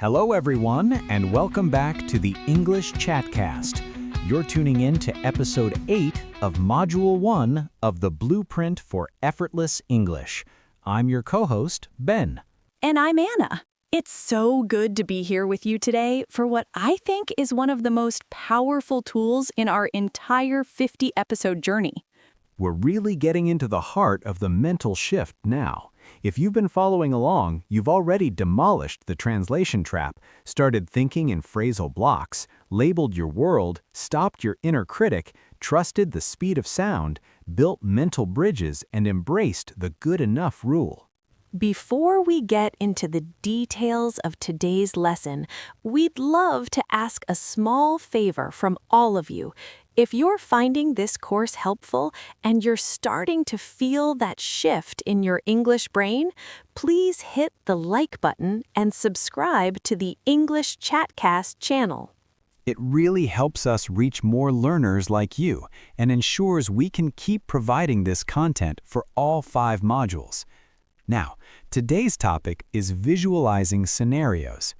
Hello, everyone, and welcome back to the English Chatcast. You're tuning in to Episode 8 of Module 1 of the Blueprint for Effortless English. I'm your co-host, Ben. And I'm Anna. It's so good to be here with you today for what I think is one of the most powerful tools in our entire 50-episode journey. We're really getting into the heart of the mental shift now. If you've been following along, you've already demolished the translation trap, started thinking in phrasal blocks, labeled your world, stopped your inner critic, trusted the speed of sound, built mental bridges, and embraced the good enough rule. Before we get into the details of today's lesson, we'd love to ask a small favor from all of you. If you're finding this course helpful and you're starting to feel that shift in your English brain, please hit the like button and subscribe to the English Chatcast channel. It really helps us reach more learners like you and ensures we can keep providing this content for all 5 modules. Now, today's topic is visualizing scenarios.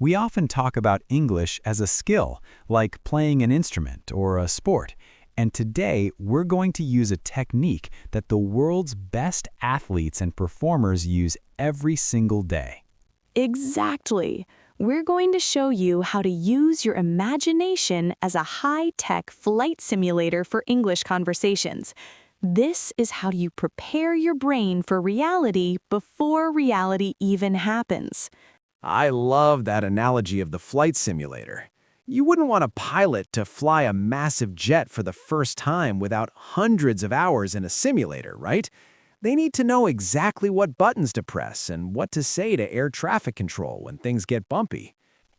We often talk about English as a skill, like playing an instrument or a sport, and today we're going to use a technique that the world's best athletes and performers use every single day. Exactly. We're going to show you how to use your imagination as a high-tech flight simulator for English conversations. This is how you prepare your brain for reality before reality even happens. I love that analogy of the flight simulator. You wouldn't want a pilot to fly a massive jet for the first time without hundreds of hours in a simulator, right? They need to know exactly what buttons to press and what to say to air traffic control when things get bumpy.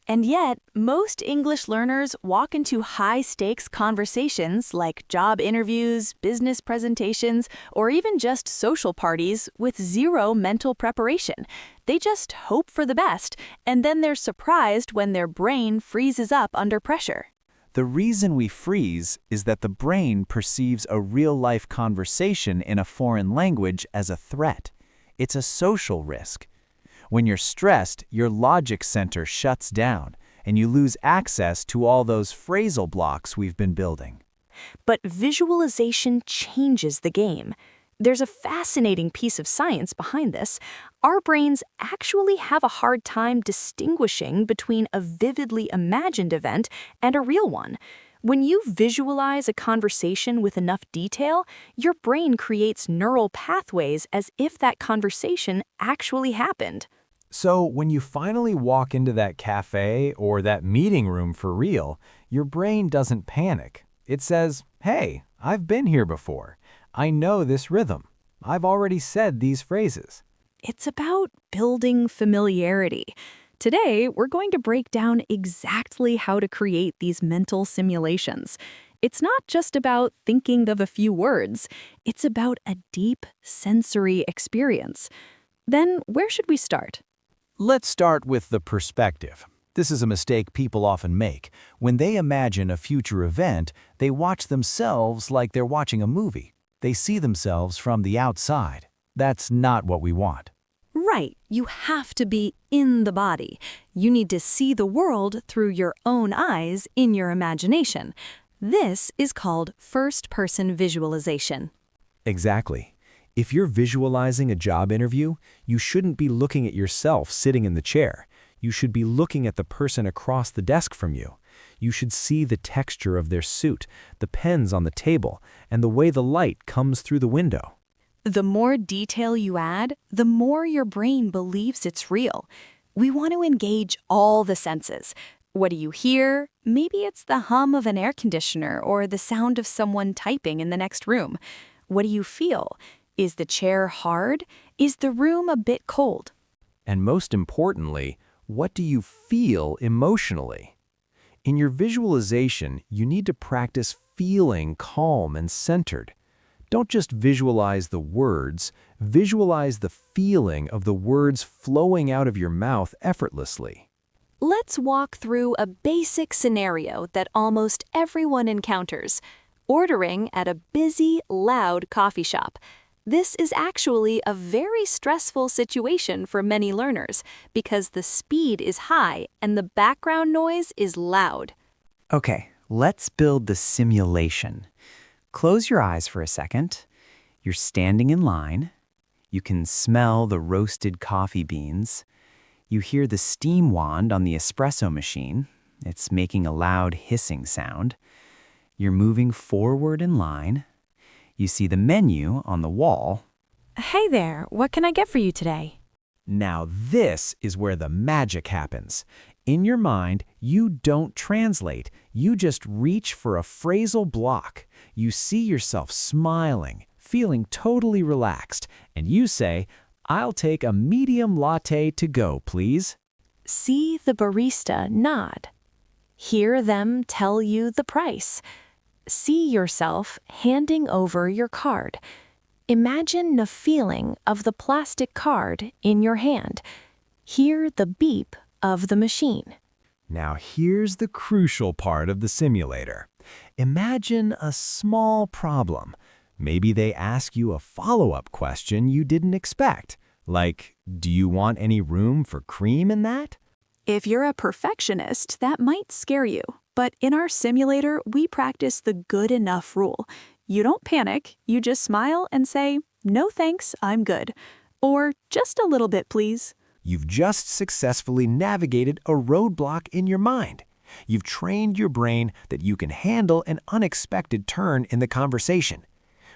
And yet, most English learners walk into high-stakes conversations like job interviews, business presentations, or even just social parties with zero mental preparation. They just hope for the best, and then they're surprised when their brain freezes up under pressure. The reason we freeze is that the brain perceives a real-life conversation in a foreign language as a threat. It's a social risk. When you're stressed, your logic center shuts down, and you lose access to all those phrasal blocks we've been building. But visualization changes the game. There's a fascinating piece of science behind this. Our brains actually have a hard time distinguishing between a vividly imagined event and a real one. When you visualize a conversation with enough detail, your brain creates neural pathways as if that conversation actually happened. So when you finally walk into that cafe or that meeting room for real, your brain doesn't panic. It says, hey, I've been here before. I know this rhythm. I've already said these phrases. It's about building familiarity. Today, we're going to break down exactly how to create these mental simulations. It's not just about thinking of a few words. It's about a deep sensory experience. Then, where should we start? Let's start with the perspective. This is a mistake people often make. When they imagine a future event, they watch themselves like they're watching a movie. They see themselves from the outside. That's not what we want. Right. You have to be in the body. You need to see the world through your own eyes in your imagination. This is called first-person visualization. Exactly. If you're visualizing a job interview, you shouldn't be looking at yourself sitting in the chair. You should be looking at the person across the desk from you. You should see the texture of their suit, the pens on the table, and the way the light comes through the window. The more detail you add, the more your brain believes it's real. We want to engage all the senses. What do you hear? Maybe it's the hum of an air conditioner or the sound of someone typing in the next room. What do you feel? Is the chair hard? Is the room a bit cold? And most importantly, what do you feel emotionally? In your visualization, you need to practice feeling calm and centered. Don't just visualize the words, visualize the feeling of the words flowing out of your mouth effortlessly. Let's walk through a basic scenario that almost everyone encounters: ordering at a busy, loud coffee shop. This is actually a very stressful situation for many learners because the speed is high and the background noise is loud. Okay, let's build the simulation. Close your eyes for a second. You're standing in line. You can smell the roasted coffee beans. You hear the steam wand on the espresso machine. It's making a loud hissing sound. You're moving forward in line. You see the menu on the wall. Hey there, what can I get for you today? Now this is where the magic happens. In your mind, you don't translate. You just reach for a phrasal block. You see yourself smiling, feeling totally relaxed, and you say, "I'll take a medium latte to go, please." See the barista nod. Hear them tell you the price. See yourself handing over your card. Imagine the feeling of the plastic card in your hand. Hear the beep of the machine. Now here's the crucial part of the simulator. Imagine a small problem. Maybe they ask you a follow-up question you didn't expect, like, "Do you want any room for cream in that?" If you're a perfectionist, that might scare you. But in our simulator, we practice the good enough rule. You don't panic, you just smile and say, "No thanks, I'm good." Or, "Just a little bit, please." You've just successfully navigated a roadblock in your mind. You've trained your brain that you can handle an unexpected turn in the conversation.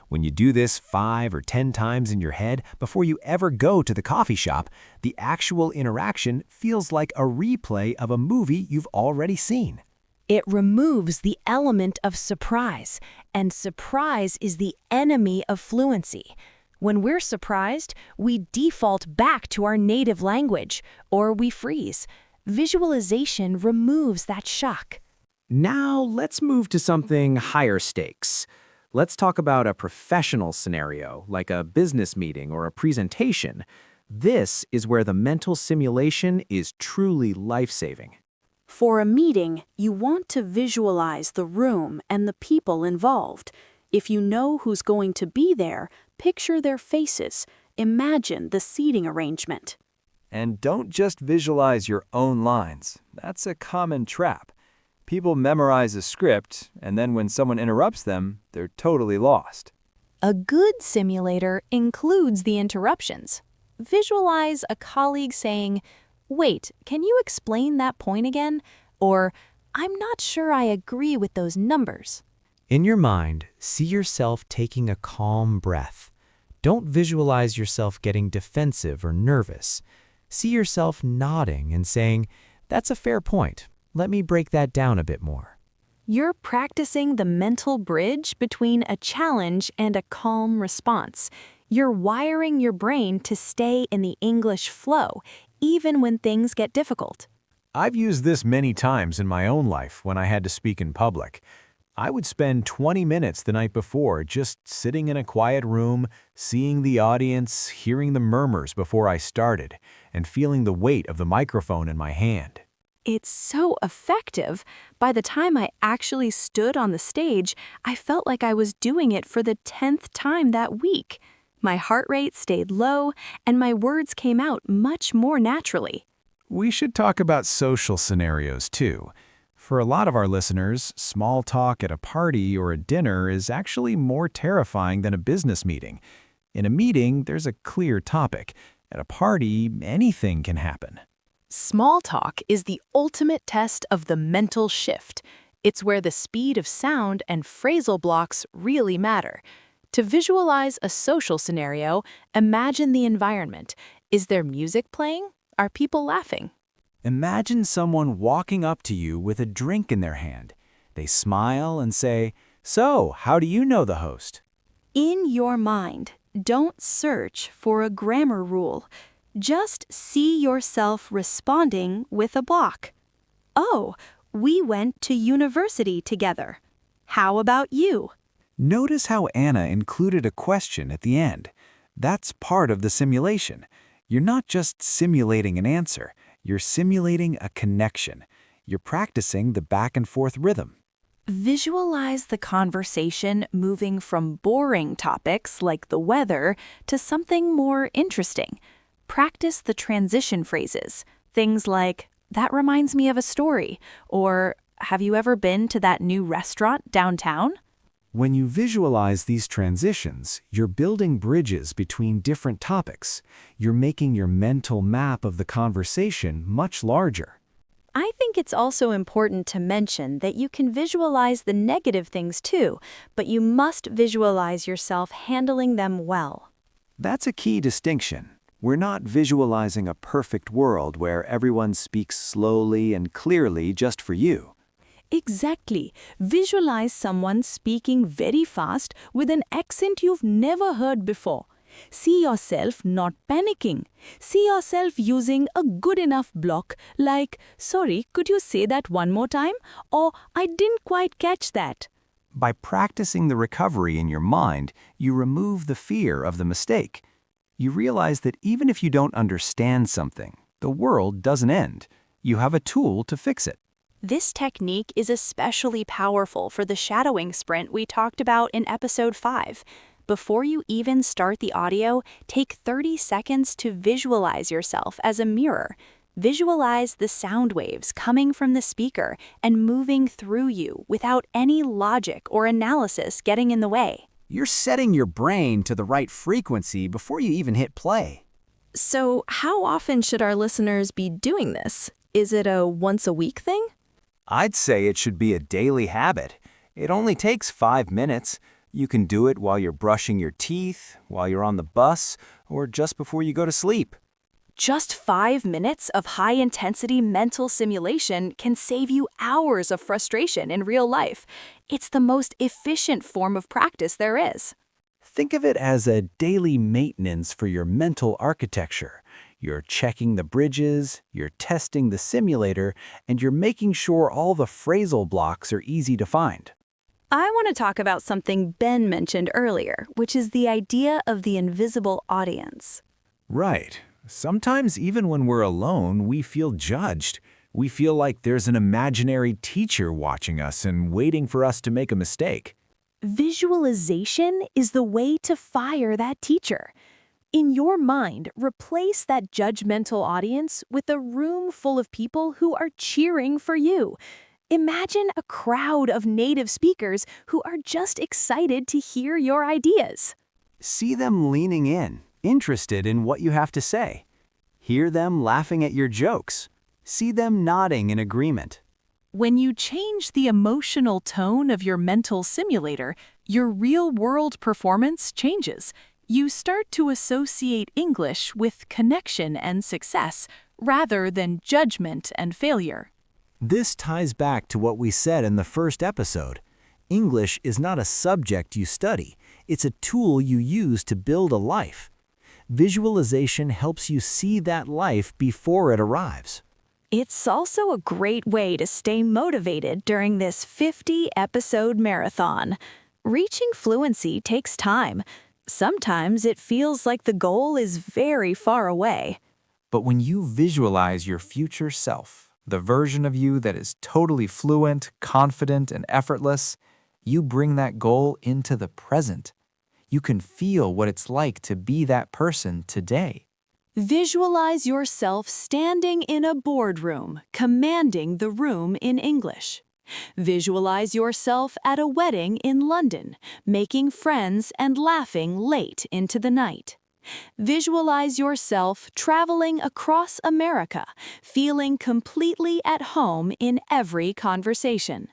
When you do this 5 or 10 times in your head before you ever go to the coffee shop, the actual interaction feels like a replay of a movie you've already seen. It removes the element of surprise, and surprise is the enemy of fluency. When we're surprised, we default back to our native language, or we freeze. Visualization removes that shock. Now let's move to something higher stakes. Let's talk about a professional scenario, like a business meeting or a presentation. This is where the mental simulation is truly life-saving. For a meeting, you want to visualize the room and the people involved. If you know who's going to be there, picture their faces. Imagine the seating arrangement. And don't just visualize your own lines. That's a common trap. People memorize a script, and then when someone interrupts them, they're totally lost. A good simulator includes the interruptions. Visualize a colleague saying, "Wait, can you explain that point again?" Or, "I'm not sure I agree with those numbers." In your mind, see yourself taking a calm breath. Don't visualize yourself getting defensive or nervous. See yourself nodding and saying, "That's a fair point. Let me break that down a bit more." You're practicing the mental bridge between a challenge and a calm response. You're wiring your brain to stay in the English flow, even when things get difficult. I've used this many times in my own life when I had to speak in public. I would spend 20 minutes the night before just sitting in a quiet room, seeing the audience, hearing the murmurs before I started, and feeling the weight of the microphone in my hand. It's so effective. By the time I actually stood on the stage, I felt like I was doing it for the 10th time that week. My heart rate stayed low, and my words came out much more naturally. We should talk about social scenarios too. For a lot of our listeners, small talk at a party or a dinner is actually more terrifying than a business meeting. In a meeting, there's a clear topic. At a party, anything can happen. Small talk is the ultimate test of the mental shift. It's where the speed of sound and phrasal blocks really matter. To visualize a social scenario, imagine the environment. Is there music playing? Are people laughing? Imagine someone walking up to you with a drink in their hand. They smile and say, "So, how do you know the host?" In your mind, don't search for a grammar rule. Just see yourself responding with a block. "Oh, we went to university together. How about you?" Notice how Anna included a question at the end. That's part of the simulation. You're not just simulating an answer, you're simulating a connection. You're practicing the back and forth rhythm. Visualize the conversation moving from boring topics like the weather to something more interesting. Practice the transition phrases, things like, "That reminds me of a story," or "Have you ever been to that new restaurant downtown?" When you visualize these transitions, you're building bridges between different topics. You're making your mental map of the conversation much larger. I think it's also important to mention that you can visualize the negative things too, but you must visualize yourself handling them well. That's a key distinction. We're not visualizing a perfect world where everyone speaks slowly and clearly just for you. Exactly. Visualize someone speaking very fast with an accent you've never heard before. See yourself not panicking. See yourself using a good enough block like, "Sorry, could you say that one more time?" or "I didn't quite catch that." By practicing the recovery in your mind, you remove the fear of the mistake. You realize that even if you don't understand something, the world doesn't end. You have a tool to fix it. This technique is especially powerful for the shadowing sprint we talked about in episode 5. Before you even start the audio, take 30 seconds to visualize yourself as a mirror. Visualize the sound waves coming from the speaker and moving through you without any logic or analysis getting in the way. You're setting your brain to the right frequency before you even hit play. So, how often should our listeners be doing this? Is it a once-a-week thing? I'd say it should be a daily habit. It only takes 5 minutes. You can do it while you're brushing your teeth, while you're on the bus, or just before you go to sleep. Just 5 minutes of high-intensity mental simulation can save you hours of frustration in real life. It's the most efficient form of practice there is. Think of it as a daily maintenance for your mental architecture. You're checking the bridges, you're testing the simulator, and you're making sure all the phrasal blocks are easy to find. I want to talk about something Ben mentioned earlier, which is the idea of the invisible audience. Right. Sometimes even when we're alone, we feel judged. We feel like there's an imaginary teacher watching us and waiting for us to make a mistake. Visualization is the way to fire that teacher. In your mind, replace that judgmental audience with a room full of people who are cheering for you. Imagine a crowd of native speakers who are just excited to hear your ideas. See them leaning in, interested in what you have to say. Hear them laughing at your jokes. See them nodding in agreement. When you change the emotional tone of your mental simulator, your real-world performance changes. You start to associate English with connection and success, rather than judgment and failure. This ties back to what we said in the first episode. English is not a subject you study. It's a tool you use to build a life. Visualization helps you see that life before it arrives. It's also a great way to stay motivated during this 50-episode marathon. Reaching fluency takes time. Sometimes it feels like the goal is very far away. But when you visualize your future self, the version of you that is totally fluent, confident, and effortless, you bring that goal into the present. You can feel what it's like to be that person today. Visualize yourself standing in a boardroom, commanding the room in English. Visualize yourself at a wedding in London, making friends and laughing late into the night. Visualize yourself traveling across America, feeling completely at home in every conversation.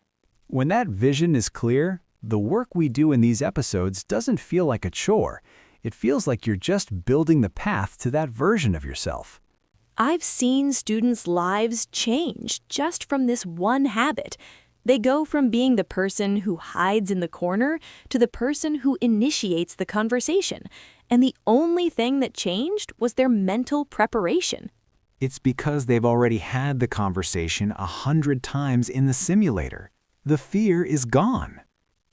When that vision is clear, the work we do in these episodes doesn't feel like a chore. It feels like you're just building the path to that version of yourself. I've seen students' lives change just from this one habit. They go from being the person who hides in the corner to the person who initiates the conversation. And the only thing that changed was their mental preparation. It's because they've already had the conversation 100 times in the simulator. The fear is gone.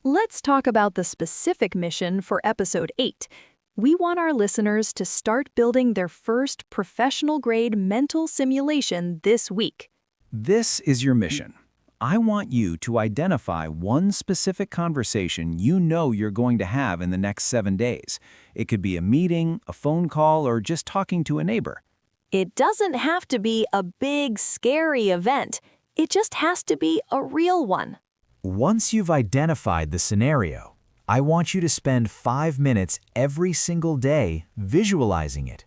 Let's talk about the specific mission for episode 8. We want our listeners to start building their first professional-grade mental simulation this week. This is your mission. I want you to identify one specific conversation you know you're going to have in the next 7 days. It could be a meeting, a phone call, or just talking to a neighbor. It doesn't have to be a big, scary event. It just has to be a real one. Once you've identified the scenario, I want you to spend 5 minutes every single day visualizing it.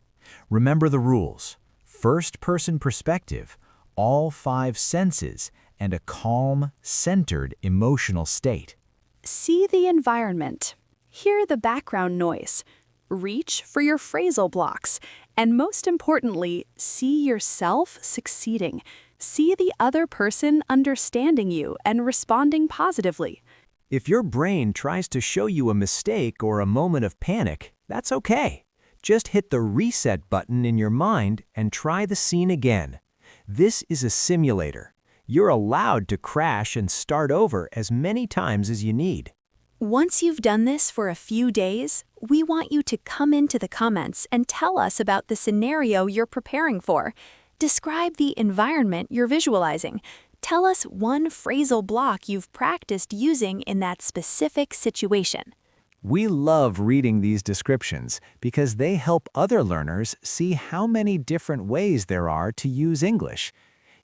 Remember the rules: first-person perspective, all 5 senses, and a calm, centered emotional state. See the environment. Hear the background noise. Reach for your phrasal blocks. And most importantly, see yourself succeeding. See the other person understanding you and responding positively. If your brain tries to show you a mistake or a moment of panic, that's okay. Just hit the reset button in your mind and try the scene again. This is a simulator. You're allowed to crash and start over as many times as you need. Once you've done this for a few days, we want you to come into the comments and tell us about the scenario you're preparing for. Describe the environment you're visualizing. Tell us one phrasal block you've practiced using in that specific situation. We love reading these descriptions because they help other learners see how many different ways there are to use English.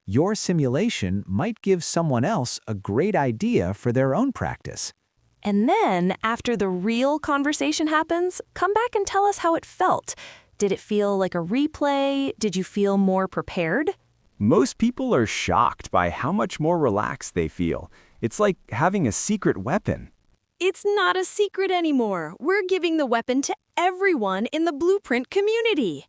Your simulation might give someone else a great idea for their own practice. And then, after the real conversation happens, come back and tell us how it felt. Did it feel like a replay? Did you feel more prepared? Most people are shocked by how much more relaxed they feel. It's like having a secret weapon. It's not a secret anymore. We're giving the weapon to everyone in the Blueprint community.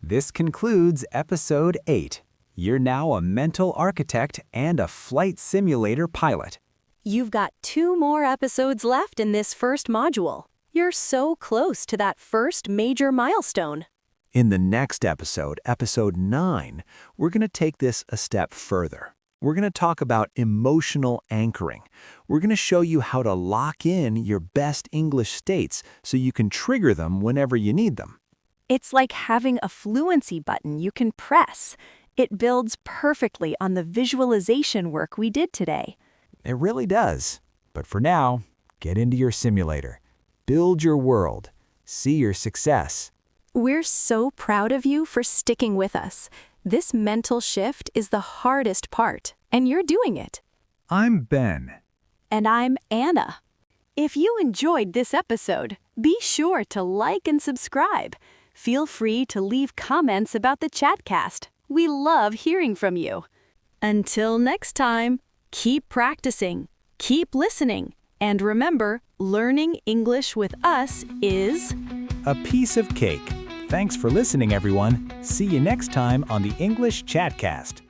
This concludes Episode 8. You're now a mental architect and a flight simulator pilot. You've got 2 more episodes left in this first module. You're so close to that first major milestone. In the next episode, Episode 9, we're going to take this a step further. We're going to talk about emotional anchoring. We're going to show you how to lock in your best English states so you can trigger them whenever you need them. It's like having a fluency button you can press. It builds perfectly on the visualization work we did today. It really does. But for now, get into your simulator. Build your world. See your success. We're so proud of you for sticking with us. This mental shift is the hardest part, and you're doing it. I'm Ben. And I'm Anna. If you enjoyed this episode, be sure to like and subscribe. Feel free to leave comments about the Chatcast. We love hearing from you. Until next time, keep practicing, keep listening, and remember, learning English with us is A piece of cake. Thanks for listening, everyone. See you next time on the English Chatcast.